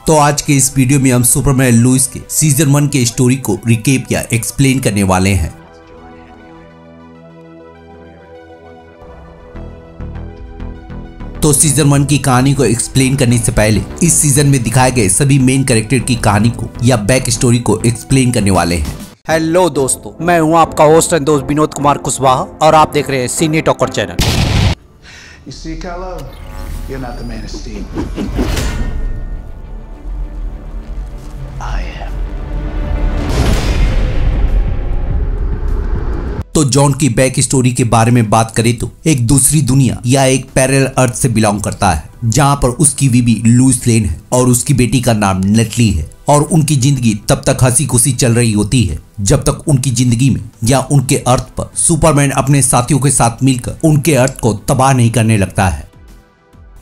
तो आज के इस वीडियो में हम सुपरमैन लुइस के सीजन 1 के स्टोरी को रिकेप या एक्सप्लेन करने वाले हैं। तो सीजन 1 की कहानी को एक्सप्लेन करने से पहले इस सीजन में दिखाए गए सभी मेन कैरेक्टर की कहानी को या बैक स्टोरी को एक्सप्लेन करने वाले हैं। हेलो दोस्तों, मैं हूं आपका होस्ट एंड दोस्त विनोद कुमार कुशवाहा और आप देख रहे हैं सीने talker channel. You see, Kylo, you're not the man of steel. I am. तो जॉन की बैक स्टोरी के बारे में बात करें तो एक दूसरी दुनिया या एक पैरेलल अर्थ से बिलोंग करता है, जहां पर उसकी बीवी लुइस लेन है और उसकी बेटी का नाम नेटली है। और उनकी जिंदगी तब तक हंसी खुशी चल रही होती है जब तक उनकी जिंदगी में या उनके अर्थ पर सुपरमैन अपने साथियों के साथ मिलकर उनके अर्थ को तबाह नहीं करने लगता है।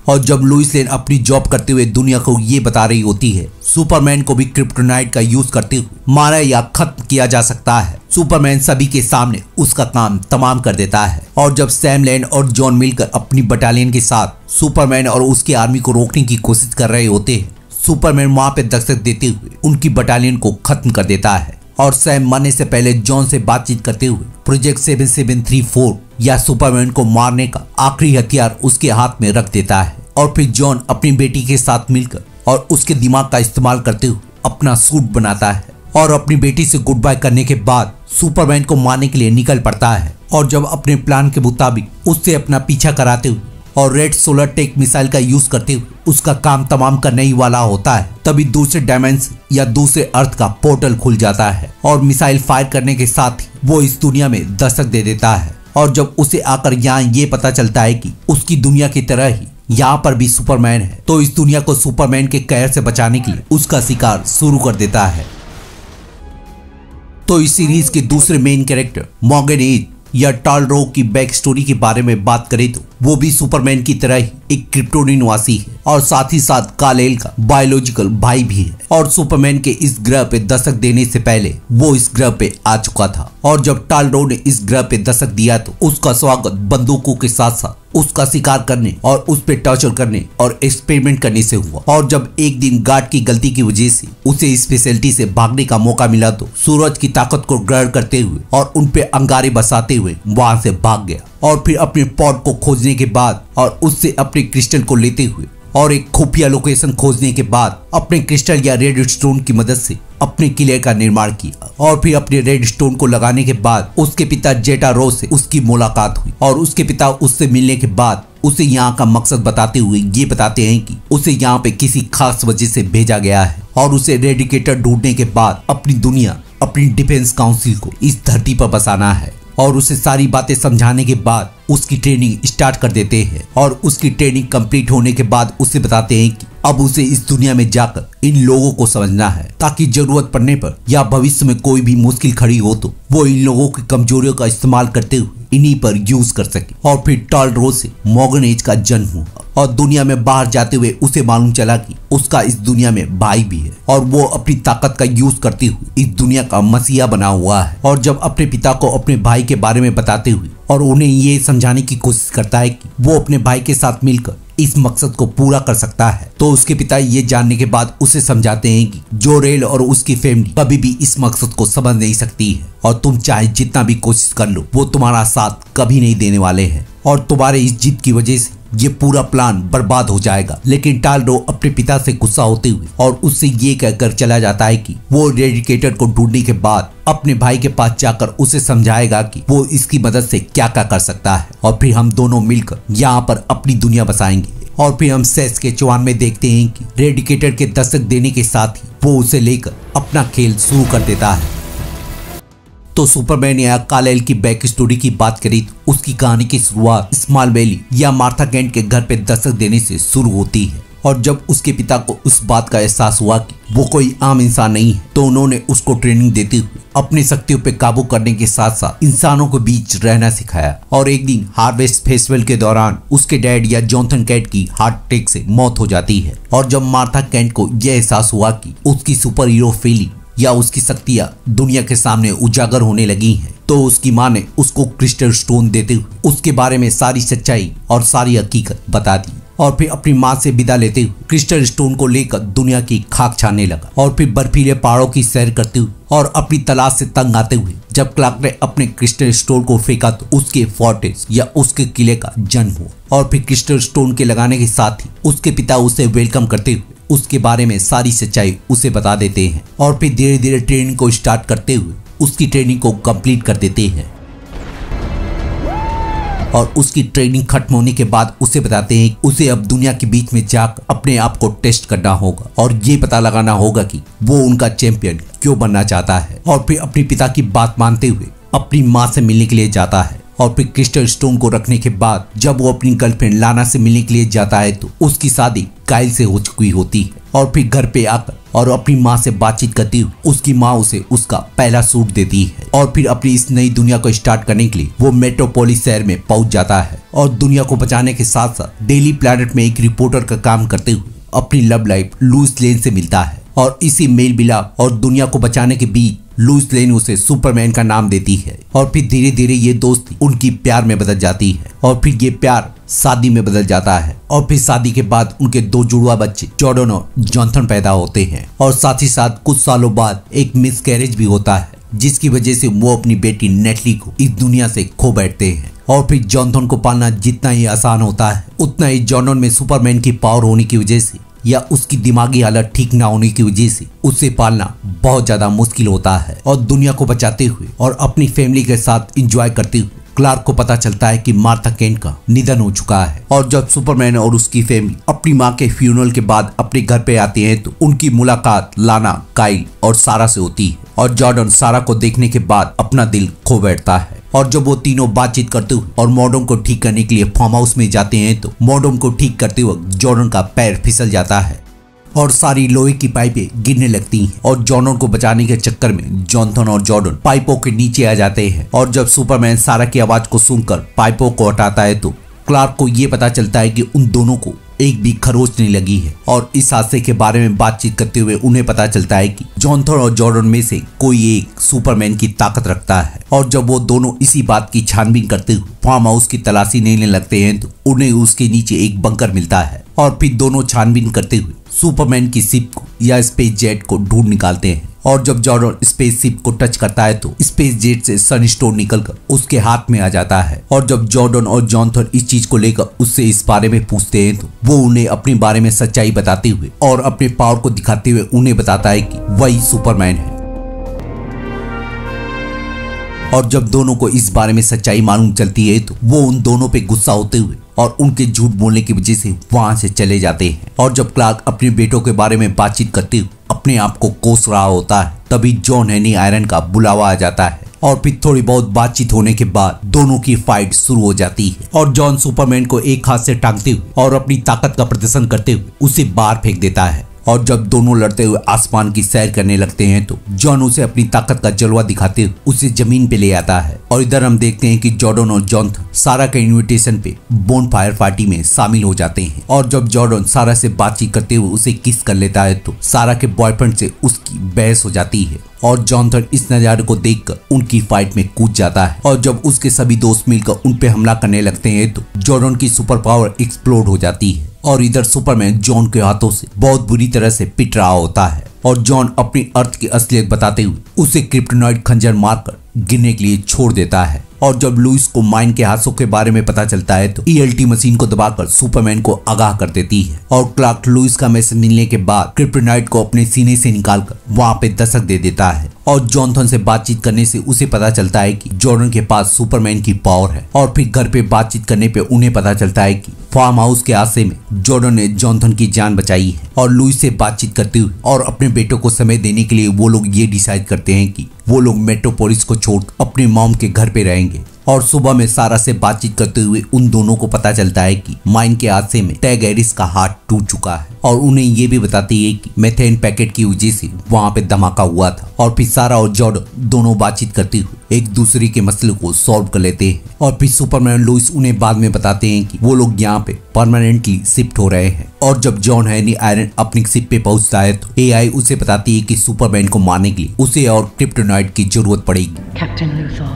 और जब लुइस लेन अपनी जॉब करते हुए दुनिया को ये बता रही होती है सुपरमैन को भी क्रिप्टोनाइट का यूज करते हुए मारा या खत्म किया जा सकता है, सुपरमैन सभी के सामने उसका काम तमाम कर देता है। और जब सैम लेन और जॉन मिलकर अपनी बटालियन के साथ सुपरमैन और उसकी आर्मी को रोकने की कोशिश कर रहे होते हैं, सुपरमैन वहां पे दस्तक देते हुए उनकी बटालियन को खत्म कर देता है। और सैम मरने से पहले जॉन से बातचीत करते हुए प्रोजेक्ट 7734 या सुपरमैन को मारने का आखिरी हथियार उसके हाथ में रख देता है। और फिर जॉन अपनी बेटी के साथ मिलकर और उसके दिमाग का इस्तेमाल करते हुए अपना सूट बनाता है और अपनी बेटी से गुड बाय करने के बाद सुपरमैन को मारने के लिए निकल पड़ता है। और जब अपने प्लान के मुताबिक उससे अपना पीछा कराते हुए और रेड सोलर टेक मिसाइल का यूज करते हुए उसका काम तमाम करने ही वाला होता है, तभी दूसरे डायमेंशन या दूसरे अर्थ का पोर्टल खुल जाता है और मिसाइल फायर करने के साथ ही वो इस दुनिया में दस्तक दे देता है। और जब उसे आकर यहाँ ये पता चलता है कि उसकी दुनिया की तरह ही यहाँ पर भी सुपरमैन है, तो इस दुनिया को सुपरमैन के कहर से बचाने के लिए उसका शिकार शुरू कर देता है। तो इस सीरीज के दूसरे मेन कैरेक्टर मॉर्गन एज या टाल रोग की बैक स्टोरी के बारे में बात करें तो वो भी सुपरमैन की तरह ही एक क्रिप्टोनी निवासी है और साथ ही साथ कालेल का बायोलॉजिकल भाई भी है। और सुपरमैन के इस ग्रह पे दस्तक देने से पहले वो इस ग्रह पे आ चुका था। और जब टाल रोग ने इस ग्रह पे दस्तक दिया तो उसका स्वागत बंदूकों के साथ साथ उसका शिकार करने और उस पे टॉर्चर करने और एक्सपेरिमेंट करने से हुआ। और जब एक दिन गार्ड की गलती की वजह से उसे इस फैसिलिटी से भागने का मौका मिला तो सूरज की ताकत को ग्रहण करते हुए और उन पे अंगारे बसाते हुए वहां से भाग गया। और फिर अपने पॉड को खोजने के बाद और उससे अपने क्रिस्टल को लेते हुए और एक खुफिया लोकेशन खोजने के बाद अपने क्रिस्टल या रेड स्टोन की मदद से अपने किले का निर्माण किया। और फिर अपने रेड स्टोन को लगाने के बाद उसके पिता जेटा रोज से उसकी मुलाकात हुई और उसके पिता उससे मिलने के बाद उसे यहाँ का मकसद बताते हुए ये बताते हैं कि उसे यहाँ पे किसी खास वजह से भेजा गया है और उसे रेडिकेटर ढूंढने के बाद अपनी दुनिया अपनी डिफेंस काउंसिल को इस धरती पर बसाना है। और उसे सारी बातें समझाने के बाद उसकी ट्रेनिंग स्टार्ट कर देते हैं और उसकी ट्रेनिंग कंप्लीट होने के बाद उसे बताते हैं कि अब उसे इस दुनिया में जाकर इन लोगों को समझना है ताकि जरूरत पड़ने पर या भविष्य में कोई भी मुश्किल खड़ी हो तो वो इन लोगों की कमजोरियों का इस्तेमाल करते हुए इन्हीं पर यूज कर सके। और फिर टाल रोज से मॉर्गन एज का जन्म हुआ और दुनिया में बाहर जाते हुए उसे मालूम चला कि उसका इस दुनिया में भाई भी है और वो अपनी ताकत का यूज करते हुए इस दुनिया का मसीहा बना हुआ है। और जब अपने पिता को अपने भाई के बारे में बताते हुए और उन्हें ये समझाने की कोशिश करता है कि वो अपने भाई के साथ मिलकर इस मकसद को पूरा कर सकता है, तो उसके पिता ये जानने के बाद उसे समझाते हैं कि जोरेल और उसकी फैमिली कभी भी इस मकसद को समझ नहीं सकती है और तुम चाहे जितना भी कोशिश कर लो वो तुम्हारा साथ कभी नहीं देने वाले हैं और तुम्हारे इस जिद की वजह से ये पूरा प्लान बर्बाद हो जाएगा। लेकिन टालरो अपने पिता से गुस्सा होते हुए और उससे ये कहकर चला जाता है कि वो रेडिकेटर को ढूंढने के बाद अपने भाई के पास जाकर उसे समझाएगा कि वो इसकी मदद से क्या क्या कर सकता है। और फिर हम दोनों मिलकर यहाँ पर अपनी दुनिया बसाएंगे। और फिर हम सेस के चौहान में देखते हैं कि रेडिकेटर के दस्तक देने के साथ ही वो उसे लेकर अपना खेल शुरू कर देता है। तो सुपरमैन या कालेल की बैक स्टोरी की बात करें तो उसकी कहानी की शुरुआत स्मॉल वैली या मार्था केंट के घर पे दस्तक देने से शुरू होती है। और जब उसके पिता को उस बात का एहसास हुआ कि वो कोई आम इंसान नहीं है तो उन्होंने उसको ट्रेनिंग देते हुए अपनी शक्तियों पे काबू करने के साथ साथ इंसानों के बीच रहना सिखाया। और एक दिन हार्वेस्ट फेस्टिवल के दौरान उसके डैड या जॉनथन केंट की हार्ट अटैक से मौत हो जाती है। और जब मार्था केंट को यह एहसास हुआ कि उसकी सुपर हीरो फीलिंग या उसकी शक्तियां दुनिया के सामने उजागर होने लगी हैं, तो उसकी माँ ने उसको क्रिस्टल स्टोन देते हुए उसके बारे में सारी सच्चाई और सारी हकीकत बता दी। और फिर अपनी माँ से विदा लेते हुए क्रिस्टल स्टोन को लेकर दुनिया की खाक छानने लगा और फिर बर्फीले पहाड़ों की सैर करते हुए और अपनी तलाश से तंग आते हुए जब क्लार्क ने अपने क्रिस्टल स्टोन को फेंका तो उसके फोर्ट्रेस या उसके किले का जन्म हुआ। और फिर क्रिस्टल स्टोन के लगाने के साथ ही उसके पिता उसे वेलकम करते हुए उसके बारे में सारी सच्चाई उसे बता देते हैं और फिर धीरे धीरे ट्रेनिंग को स्टार्ट करते हुए उसकी ट्रेनिंग को कंप्लीट कर देते हैं। और उसकी ट्रेनिंग खत्म होने के बाद उसे बताते हैं उसे अब दुनिया के बीच में जाकर अपने आप को टेस्ट करना होगा और ये पता लगाना होगा कि वो उनका चैंपियन क्यों बनना चाहता है। और फिर अपने पिता की बात मानते हुए अपनी माँ से मिलने के लिए जाता है। और फिर क्रिस्टल स्टोन को रखने के बाद जब वो अपनी गर्लफ्रेंड लाना से मिलने के लिए जाता है तो उसकी शादी काइल से हो चुकी होती है। और फिर घर पे आकर और अपनी माँ से बातचीत करती हुई उसकी माँ उसे उसका पहला सूट देती है। और फिर अपनी इस नई दुनिया को स्टार्ट करने के लिए वो मेट्रोपोलिस शहर में पहुंच जाता है और दुनिया को बचाने के साथ साथ डेली प्लैनेट में एक रिपोर्टर का काम करते हुए अपनी लव लाइफ लुइस लेन से मिलता है। और इसी मेल मिलाप और दुनिया को बचाने के बीच लुइस लेन उसे सुपरमैन का नाम देती है। और फिर धीरे धीरे ये दोस्ती उनकी प्यार में बदल जाती है और फिर ये प्यार शादी में बदल जाता है। और फिर शादी के बाद उनके 2 जुड़वा बच्चे जॉर्डन और जॉनथन पैदा होते हैं। और साथ ही साथ कुछ सालों बाद एक मिसकैरेज भी होता है जिसकी वजह से वो अपनी बेटी नेटली को इस दुनिया से खो बैठते हैं। और फिर जॉनथन को पालना जितना ही आसान होता है उतना ही जॉर्डन में सुपरमैन की पावर होने की वजह से या उसकी दिमागी हालत ठीक ना होने की वजह से उसे पालना बहुत ज्यादा मुश्किल होता है। और दुनिया को बचाते हुए और अपनी फैमिली के साथ एंजॉय करते हुए क्लार्क को पता चलता है कि मार्था केंट का निधन हो चुका है। और जब सुपरमैन और उसकी फैमिली अपनी माँ के फ्यूनरल के बाद अपने घर पे आते हैं तो उनकी मुलाकात लाना, काइल और सारा से होती है। और जॉर्डन सारा को देखने के बाद अपना दिल खो बैठता है। और जब वो तीनों बातचीत करते हुए और मॉडर्न को ठीक करने के लिए फार्म हाउस में जाते हैं तो मॉडर्न को ठीक करते वक्त जॉर्डन का पैर फिसल जाता है और सारी लोहे की पाइपें गिरने लगती हैं। और जॉर्डन को बचाने के चक्कर में जॉनथन और जॉर्डन पाइपों के नीचे आ जाते हैं। और जब सुपरमैन सारा की आवाज को सुनकर पाइपों को हटाता है तो क्लार्क को ये पता चलता है कि उन दोनों को एक भी खरोच नहीं लगी है। और इस हादसे के बारे में बातचीत करते हुए उन्हें पता चलता है कि जॉनथन और जॉर्डन में से कोई एक सुपरमैन की ताकत रखता है। और जब वो दोनों इसी बात की छानबीन करते हुए फार्म हाउस की तलाशी लेने लगते हैं तो उन्हें उसके नीचे एक बंकर मिलता है। और फिर दोनों छानबीन करते हुए सुपरमैन की शिप को या स्पेस जेट को ढूंढ निकालते हैं। और जब जॉर्डन स्पेस शिप को टच करता है तो स्पेस जेट से सनस्टोन निकलकर उसके हाथ में आ जाता है। और जब जॉर्डन और जॉनथन इस चीज को लेकर उससे इस बारे में पूछते हैं तो वो उन्हें अपने बारे में सच्चाई बताते हुए और अपने पावर को दिखाते हुए उन्हें बताता है कि वही सुपरमैन है। और जब दोनों को इस बारे में सच्चाई मालूम चलती है तो वो उन दोनों पे गुस्सा होते हुए और उनके झूठ बोलने की वजह से वहां से चले जाते हैं। और जब क्लार्क अपने बेटों के बारे में बातचीत करते हुए अपने आप को कोस रहा होता है तभी जॉन हेनी आयरन का बुलावा आ जाता है। और फिर थोड़ी बहुत बातचीत होने के बाद दोनों की फाइट शुरू हो जाती है। और जॉन सुपरमैन को एक हाथ से टांगते हुए और अपनी ताकत का प्रदर्शन करते हुए उसे बाहर फेंक देता है। और जब दोनों लड़ते हुए आसमान की सैर करने लगते हैं तो जॉन उसे अपनी ताकत का जलवा दिखाते हुए उसे जमीन पे ले आता है। और इधर हम देखते हैं कि जॉर्डन और जॉनथन सारा के इनविटेशन पे बोनफायर पार्टी में शामिल हो जाते हैं। और जब जॉर्डन सारा से बातचीत करते हुए उसे किस कर लेता है तो सारा के बॉयफ्रेंड से उसकी बहस हो जाती है। और जॉनथन इस नजारे को देखकर उनकी फाइट में कूद जाता है। और जब उसके सभी दोस्त मिलकर उन पे हमला करने लगते हैं तो जॉर्डन की सुपर पावर एक्सप्लोड हो जाती है। और इधर सुपरमैन जॉन के हाथों से बहुत बुरी तरह से पिट रहा होता है। और जॉन अपनी अर्थ की असलियत बताते हुए उसे क्रिप्टोनाइट खंजर मारकर गिरने के लिए छोड़ देता है। और जब लुइस को माइन के हादसों के बारे में पता चलता है तो ELT मशीन को दबाकर सुपरमैन को आगाह कर देती है। और क्लार्क लुइस का मैसेज मिलने के बाद क्रिप्टोनाइट को अपने सीने से निकालकर वहां पे दस्तक दे देता है। और जॉनथन से बातचीत करने से उसे पता चलता है कि जॉर्डन के पास सुपरमैन की पावर है। और फिर घर पे बातचीत करने पे उन्हें पता चलता है कि फार्म हाउस के हादसे में जॉर्डन ने जॉनथन की जान बचाई है। और लुइस से बातचीत करते हुए और अपने बेटों को समय देने के लिए वो लोग ये डिसाइड करते हैं कि वो लोग मेट्रोपोलिस को छोड़ अपने मॉम के घर पे रहेंगे। और सुबह में सारा से बातचीत करते हुए उन दोनों को पता चलता है कि माइन के हादसे में टैगेरिस का हाथ टूट चुका है। और उन्हें ये भी बताती है कि मेथेन पैकेट की वजह से वहां पे धमाका हुआ था। और फिर सारा और जॉर्डन दोनों बातचीत करते हुए एक दूसरे के मसले को सॉल्व कर लेते हैं। और फिर सुपरमैन लुइस उन्हें बाद में बताते हैं कि वो लोग यहाँ पे परमानेंटली शिफ्ट हो रहे हैं। और जब जॉन हेनी आयरन अपनी शिप पे पहुंचता है तो AI उसे बताती है कि सुपरमैन को मारने के लिए उसे और क्रिप्टोनाइट की जरूरत पड़ेगी। Captain Luthor.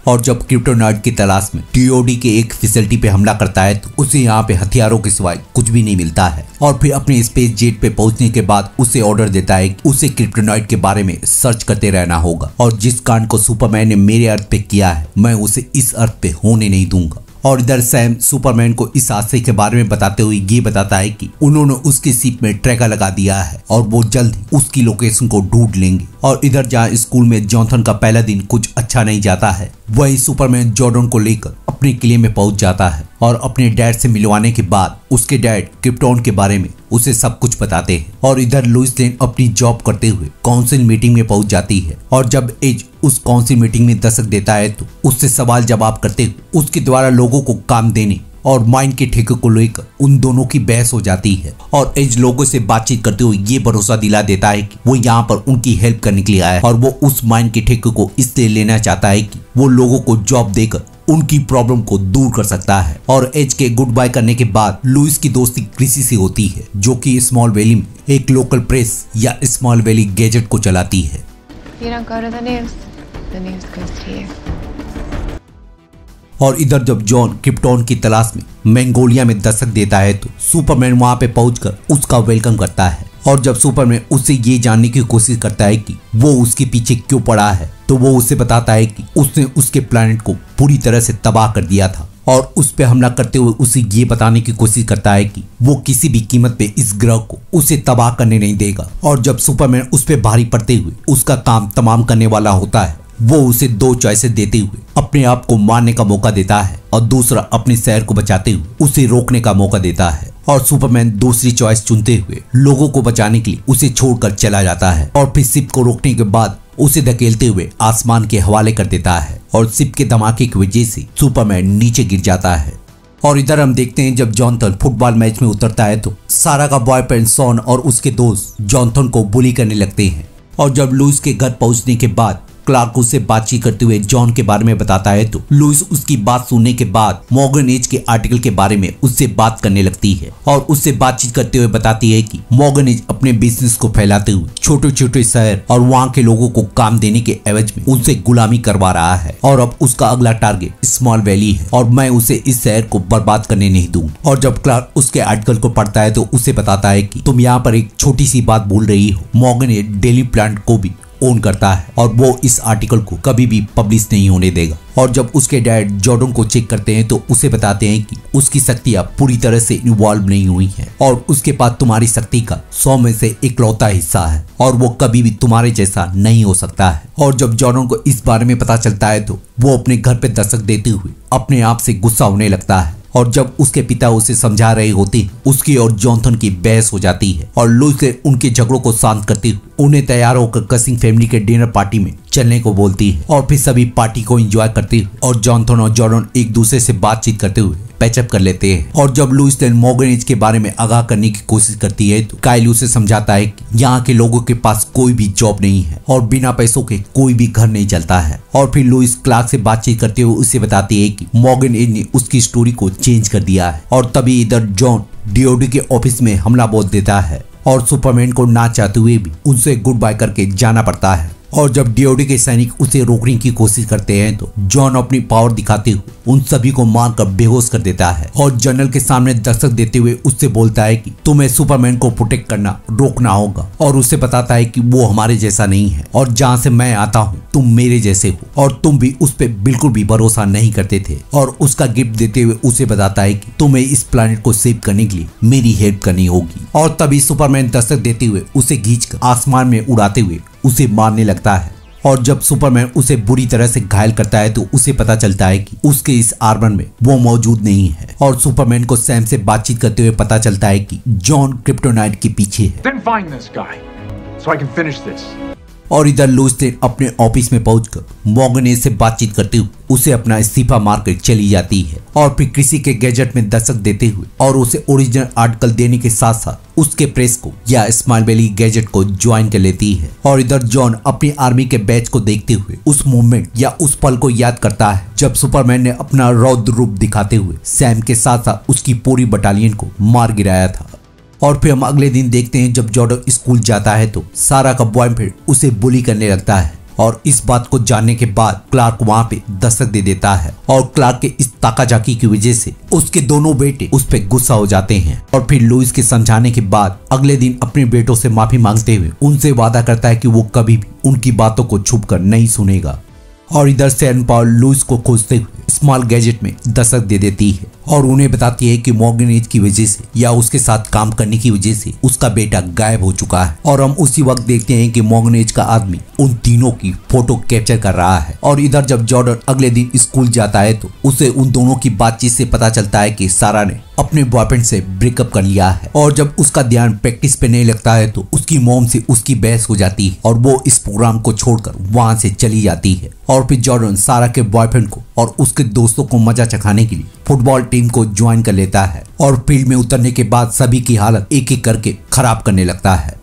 और जब क्रिप्टोनाइट की तलाश में डीओडी के एक फैसिलिटी पे हमला करता है तो उसे यहाँ पे हथियारों के सिवाय कुछ भी नहीं मिलता है और फिर अपने स्पेस जेट पे पहुंचने के बाद उसे ऑर्डर देता है कि उसे क्रिप्टोनाइट के बारे में सर्च करते रहना होगा और जिस कांड को सुपरमैन ने मेरे अर्थ पे किया है मैं उसे इस अर्थ पे होने नहीं दूंगा। और इधर सैम सुपरमैन को इस हादसे के बारे में बताते हुए ये बताता है कि उन्होंने उसके शिप में ट्रैकर लगा दिया है और वो जल्द ही उसकी लोकेशन को ढूंढ लेंगे। और इधर जहाँ स्कूल में जॉनथन का पहला दिन कुछ अच्छा नहीं जाता है वही सुपरमैन जॉर्डन को लेकर अपने किले में पहुंच जाता है और अपने डैड से मिलवाने के बाद उसके डैड क्रिप्टॉन के बारे में उसे सब कुछ बताते हैं। और इधर लुइस लेन अपनी जॉब करते हुए काउंसिल मीटिंग में पहुंच जाती है और जब एज उस काउंसिल मीटिंग में दस्तक देता है तो उससे सवाल जवाब करते हुए उसके द्वारा लोगों को काम देने और माइन के ठेके को लेकर उन दोनों की बहस हो जाती है। और एज लोगों से बातचीत करते हुए ये भरोसा दिला देता है कि वो यहाँ पर उनकी हेल्प करने के लिए आया है और वो उस माइन के ठेके को इसलिए लेना चाहता है कि वो लोगों को जॉब देकर उनकी प्रॉब्लम को दूर कर सकता है। और एज के गुड बाय करने के बाद लुइस की दोस्ती क्रिसी से होती है जो कि स्मॉल वैली में एक लोकल प्रेस या स्मॉल वैली गैजेट को चलाती है। You don't go to the news goes to you. और इधर जब जॉन क्रिप्टॉन की तलाश में मैंगोलिया में दस्तक देता है तो सुपरमैन वहां पे पहुंचकर उसका वेलकम करता है। और जब सुपरमैन उससे ये जानने की कोशिश करता है कि वो उसके पीछे क्यों पड़ा है तो वो उसे बताता है कि उसने उसके प्लैनेट को पूरी तरह से तबाह कर दिया था और उस पे हमला करते हुए उसे ये बताने की कोशिश करता है कि वो किसी भी कीमत पे इस ग्रह को उसे तबाह करने नहीं देगा। और जब सुपरमैन उस पे भारी पड़ते हुए उसका काम तमाम करने वाला होता है वो उसे दो चॉइसेस देते हुए अपने आप को मारने का मौका देता है और दूसरा अपने शहर को बचाते हुए उसे रोकने का मौका देता है। और सुपरमैन दूसरी चॉइस चुनते हुए लोगों को बचाने के लिए उसे छोड़कर चला जाता है और फिर शिप को रोकने के बाद उसे धकेलते हुए आसमान के हवाले कर देता है और शिप के धमाके की वजह से सुपरमैन नीचे गिर जाता है। और इधर हम देखते हैं जब जॉनथन फुटबॉल मैच में उतरता है तो सारा का बॉयफ्रेंड सॉन और उसके दोस्त जॉनथन को बुली करने लगते हैं। और जब लुइस के घर पहुंचने के बाद क्लार्क उससे बातचीत करते हुए जॉन के बारे में बताता है तो लुइस उसकी बात सुनने के बाद मॉर्गन एज के आर्टिकल के बारे में उससे बात करने लगती है और उससे बातचीत करते हुए बताती है कि मॉर्गन एज अपने बिजनेस को फैलाते हुए छोटे छोटे शहर और वहाँ के लोगों को काम देने के एवज में उनसे गुलामी करवा रहा है और अब उसका अगला टारगेट स्मॉल वैली है और मैं उसे इस शहर को बर्बाद करने नहीं दूंगा। और जब क्लार्क उसके आर्टिकल को पढ़ता है तो उसे बताता है कि तुम यहाँ पर एक छोटी सी बात भूल रही हो, मॉर्गन एज डेली प्लांट को भी ओन करता है और वो इस आर्टिकल को कभी भी पब्लिश नहीं होने देगा। और जब उसके डैड जॉर्डन को चेक करते हैं तो उसे बताते हैं कि उसकी शक्तियां पूरी तरह से इन्वॉल्व नहीं हुई हैं और उसके पास तुम्हारी शक्ति का 100 में से इकलौता हिस्सा है और वो कभी भी तुम्हारे जैसा नहीं हो सकता है। और जब जॉर्डन को इस बारे में पता चलता है तो वो अपने घर पे दस्तक देते हुए अपने आप से गुस्सा होने लगता है। और जब उसके पिता उसे समझा रहे होते हैं उसकी और जॉनथन की बहस हो जाती है और लुइस उनके झगड़ों को शांत करते हुए उन्हें तैयार होकर कसिंग फैमिली के डिनर पार्टी में चलने को बोलती है। और फिर सभी पार्टी को एंजॉय करते हुए और जॉनथन और जॉर्डन एक दूसरे से बातचीत करते हुए पैचअप कर लेते हैं। और जब लुइस मॉर्गन एज के बारे में आगाह करने की कोशिश करती है तो काइल उसे समझाता है कि यहाँ के लोगों के पास कोई भी जॉब नहीं है और बिना पैसों के कोई भी घर नहीं चलता है। और फिर लुइस क्लार्क से बातचीत करते हुए उसे बताती है कि मॉर्गन एज ने उसकी स्टोरी को चेंज कर दिया है। और तभी इधर जॉन डीओडी के ऑफिस में हमला बोल देता है और सुपरमैन को ना चाहते हुए भी उनसे गुड बाय करके जाना पड़ता है। और जब डीओडी के सैनिक उसे रोकने की कोशिश करते हैं तो जॉन अपनी पावर दिखाते हुए उन सभी को मारकर बेहोश कर देता है और जनरल के सामने दस्तक देते हुए उससे बोलता है कि तुम्हें सुपरमैन को प्रोटेक्ट करना रोकना होगा और उसे बताता है कि वो हमारे जैसा नहीं है और जहाँ से मैं आता हूँ तुम मेरे जैसे हो और तुम भी उस पर बिल्कुल भी भरोसा नहीं करते थे। और उसका गिफ्ट देते हुए उसे बताता है कि तुम्हें इस प्लैनेट को सेव करने के लिए मेरी हेल्प करनी होगी। और तभी सुपरमैन दस्तक देते हुए उसे खींचकर आसमान में उड़ाते हुए उसे मारने लगता है। और जब सुपरमैन उसे बुरी तरह से घायल करता है तो उसे पता चलता है कि उसके इस आर्मर में वो मौजूद नहीं है। और सुपरमैन को सैम से बातचीत करते हुए पता चलता है कि जॉन क्रिप्टोनाइट के पीछे है। Then find this guy so I can finish this. और इधर लुइस अपने ऑफिस में पहुंचकर मॉर्गन एज से बातचीत करते हुए उसे अपना इस्तीफा मारकर चली जाती है और फिर किसी के गैजेट में दस्तक देते हुए और उसे ओरिजिनल आर्टिकल देने के साथ साथ उसके प्रेस को या स्मॉल वैली गैजेट को ज्वाइन कर लेती है। और इधर जॉन अपनी आर्मी के बैच को देखते हुए उस मूवमेंट या उस पल को याद करता है जब सुपरमैन ने अपना रौद्र रूप दिखाते हुए सैम के साथ साथ उसकी पूरी बटालियन को मार गिराया था। और फिर हम अगले दिन देखते हैं जब जॉर्डन स्कूल जाता है तो सारा का बॉयफ्रेंड उसे बुली करने लगता है और इस बात को जानने के बाद क्लार्क वहाँ पे दस्तक दे देता है और क्लार्क के इस ताकाजाकी की वजह से उसके दोनों बेटे उस पे गुस्सा हो जाते हैं और फिर लुइस के समझाने के बाद अगले दिन अपने बेटों से माफी मांगते हुए उनसे वादा करता है कि वो कभी भी उनकी बातों को छुपकर नहीं सुनेगा। और इधर सैरन पॉल लुइस को खोजते हुए स्मॉल गैजेट में दस्तक दे देती है और उन्हें बताती है कि मॉर्गन एज की वजह से या उसके साथ काम करने की वजह से उसका बेटा गायब हो चुका है। और हम उसी वक्त देखते हैं कि मॉर्गन एज का आदमी उन तीनों की फोटो कैप्चर कर रहा है। और इधर जब जॉर्डन अगले दिन स्कूल जाता है तो उसे उन दोनों की बातचीत से पता चलता है कि सारा ने अपने बॉयफ्रेंड से ब्रेकअप कर लिया है। और जब उसका ध्यान प्रैक्टिस पे नहीं लगता है तो उसकी मॉम से उसकी बहस हो जाती है और वो इस प्रोग्राम को छोड़कर वहां से चली जाती है। और फिर जॉर्डन सारा के बॉयफ्रेंड को और उसके दोस्तों को मजा चखाने के लिए फुटबॉल टीम को ज्वाइन कर लेता है और फील्ड में उतरने के बाद सभी की हालत एक एक करके खराब करने लगता है।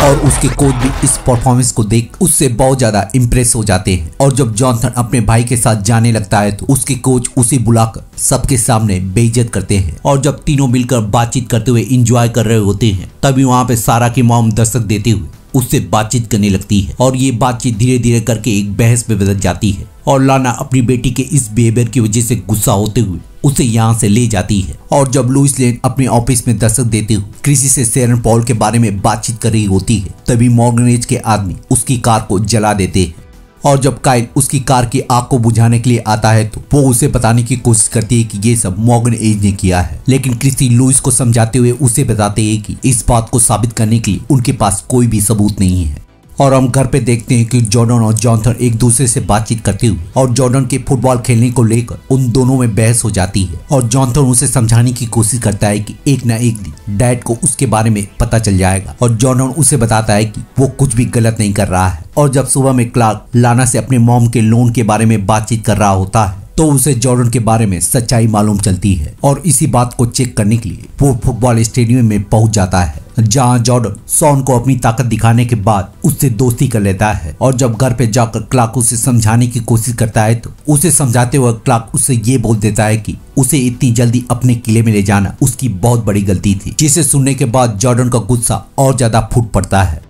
और उसके कोच भी इस परफॉर्मेंस को देख उससे बहुत ज्यादा इम्प्रेस हो जाते हैं। और जब जॉनथन अपने भाई के साथ जाने लगता है तो उसके कोच उसे बुलाकर सबके सामने बेइज्जत करते हैं। और जब तीनों मिलकर बातचीत करते हुए एंजॉय कर रहे होते हैं तभी वहाँ पे सारा की मॉम दस्तक देते हुए उससे बातचीत करने लगती है और ये बातचीत धीरे धीरे करके एक बहस में बदल जाती है। और लाना अपनी बेटी के इस बिहेवियर की वजह से गुस्सा होते हुए उसे यहाँ से ले जाती है। और जब लुइस लेन अपने ऑफिस में दस्तक देते हुए क्रिसी से सैरन पॉल के बारे में बातचीत कर रही होती है तभी मॉर्गन एज के आदमी उसकी कार को जला देते हैं। और जब काइल उसकी कार की आग को बुझाने के लिए आता है तो वो उसे बताने की कोशिश करती है कि ये सब मॉर्गन एज ने किया है। लेकिन क्रिसी लुइस को समझाते हुए उसे बताते हैं कि इस बात को साबित करने के लिए उनके पास कोई भी सबूत नहीं है। और हम घर पे देखते हैं कि जॉर्डन और जॉनथन एक दूसरे से बातचीत करते हुए और जॉर्डन के फुटबॉल खेलने को लेकर उन दोनों में बहस हो जाती है। और जॉनथन उसे समझाने की कोशिश करता है कि एक ना एक दिन डैड को उसके बारे में पता चल जाएगा। और जॉर्डन उसे बताता है कि वो कुछ भी गलत नहीं कर रहा है। और जब सुबह में क्लार्क लाना से अपने मॉम के लोन के बारे में बातचीत कर रहा होता है तो उसे जॉर्डन के बारे में सच्चाई मालूम चलती है। और इसी बात को चेक करने के लिए वो फुटबॉल स्टेडियम में पहुंच जाता है जहां जॉर्डन शॉन को अपनी ताकत दिखाने के बाद उससे दोस्ती कर लेता है। और जब घर पे जाकर क्लार्क उसे समझाने की कोशिश करता है तो उसे समझाते हुए क्लार्क उससे ये बोल देता है कि उसे इतनी जल्दी अपने किले में ले जाना उसकी बहुत बड़ी गलती थी। जिसे सुनने के बाद जॉर्डन का गुस्सा और ज्यादा फूट पड़ता है।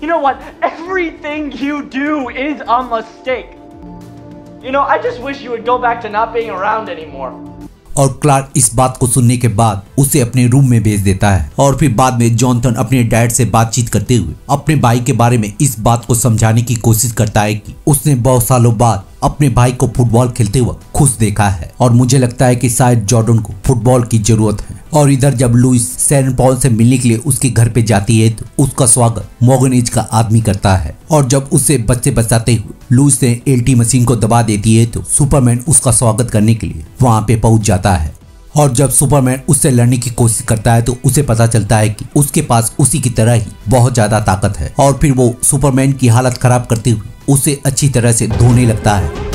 You know what? Everything you do is a mistake. You know, I just wish you would go back to not being around anymore. और क्लार्क इस बात को सुनने के बाद उसे अपने रूम में भेज देता है। और फिर बाद में जॉनथन अपने डैड से बातचीत करते हुए अपने भाई के बारे में इस बात को समझाने की कोशिश करता है कि उसने बहुत सालों बाद अपने भाई को फुटबॉल खेलते हुए खुश देखा है और मुझे लगता है कि शायद जॉर्डन को फुटबॉल की जरूरत है। और इधर जब लुइस सैरन पॉल से मिलने के लिए उसके घर पे जाती है तो उसका स्वागत मॉर्गन एज का आदमी करता है। और जब उसे बच्चे बचाते हुए लुइस ने एलटी मशीन को दबा देती है तो सुपरमैन उसका स्वागत करने के लिए वहां पे पहुंच जाता है। और जब सुपरमैन उससे लड़ने की कोशिश करता है तो उसे पता चलता है कि उसके पास उसी की तरह ही बहुत ज्यादा ताकत है। और फिर वो सुपरमैन की हालत खराब करते हुए उसे अच्छी तरह से धोने लगता है।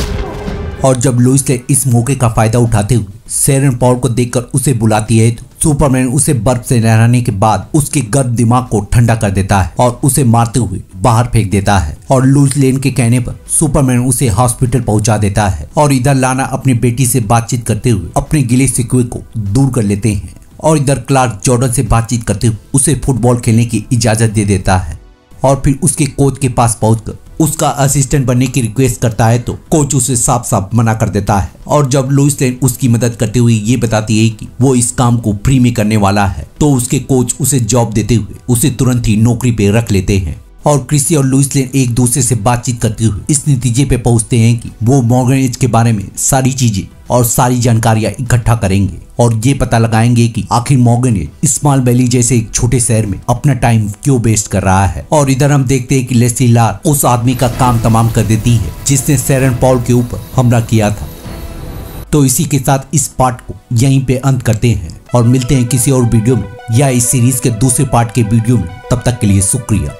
और जब लुइस ने इस मौके का फायदा उठाते हुए सैरन पॉल को देखकर उसे बुलाती है तो सुपरमैन उसे बर्फ से नहलाने के बाद उसके गर्म दिमाग को ठंडा कर देता है और उसे मारते हुए बाहर फेंक देता है। और लुइस लेन के कहने पर सुपरमैन उसे हॉस्पिटल पहुंचा देता है। और इधर लाना अपनी बेटी से बातचीत करते हुए अपने गिले शिकवे को दूर कर लेते हैं। और इधर क्लार्क जॉर्डन से बातचीत करते हुए उसे फुटबॉल खेलने की इजाजत दे देता है। और फिर उसके कोच के पास पहुंचकर उसका असिस्टेंट बनने की रिक्वेस्ट करता है तो कोच उसे साफ साफ मना कर देता है। और जब लुइस लेन उसकी मदद करते हुए ये बताती है कि वो इस काम को फ्री में करने वाला है तो उसके कोच उसे जॉब देते हुए उसे तुरंत ही नौकरी पे रख लेते हैं। और क्रिसी और लुइस लेन एक दूसरे से बातचीत करते हुए इस नतीजे पे पहुंचते हैं कि वो मॉर्गन एज के बारे में सारी चीजें और सारी जानकारियां इकट्ठा करेंगे और ये पता लगाएंगे कि आखिर मॉर्गन एज स्मॉल वैली जैसे एक छोटे शहर में अपना टाइम क्यों वेस्ट कर रहा है। और इधर हम देखते हैं कि लेस्ली लार उस आदमी का काम तमाम कर देती है जिसने सैरन पॉल के ऊपर हमला किया था। तो इसी के साथ इस पार्ट को यहीं पे अंत करते हैं और मिलते हैं किसी और वीडियो में या इस सीरीज के दूसरे पार्ट के वीडियो में। तब तक के लिए शुक्रिया।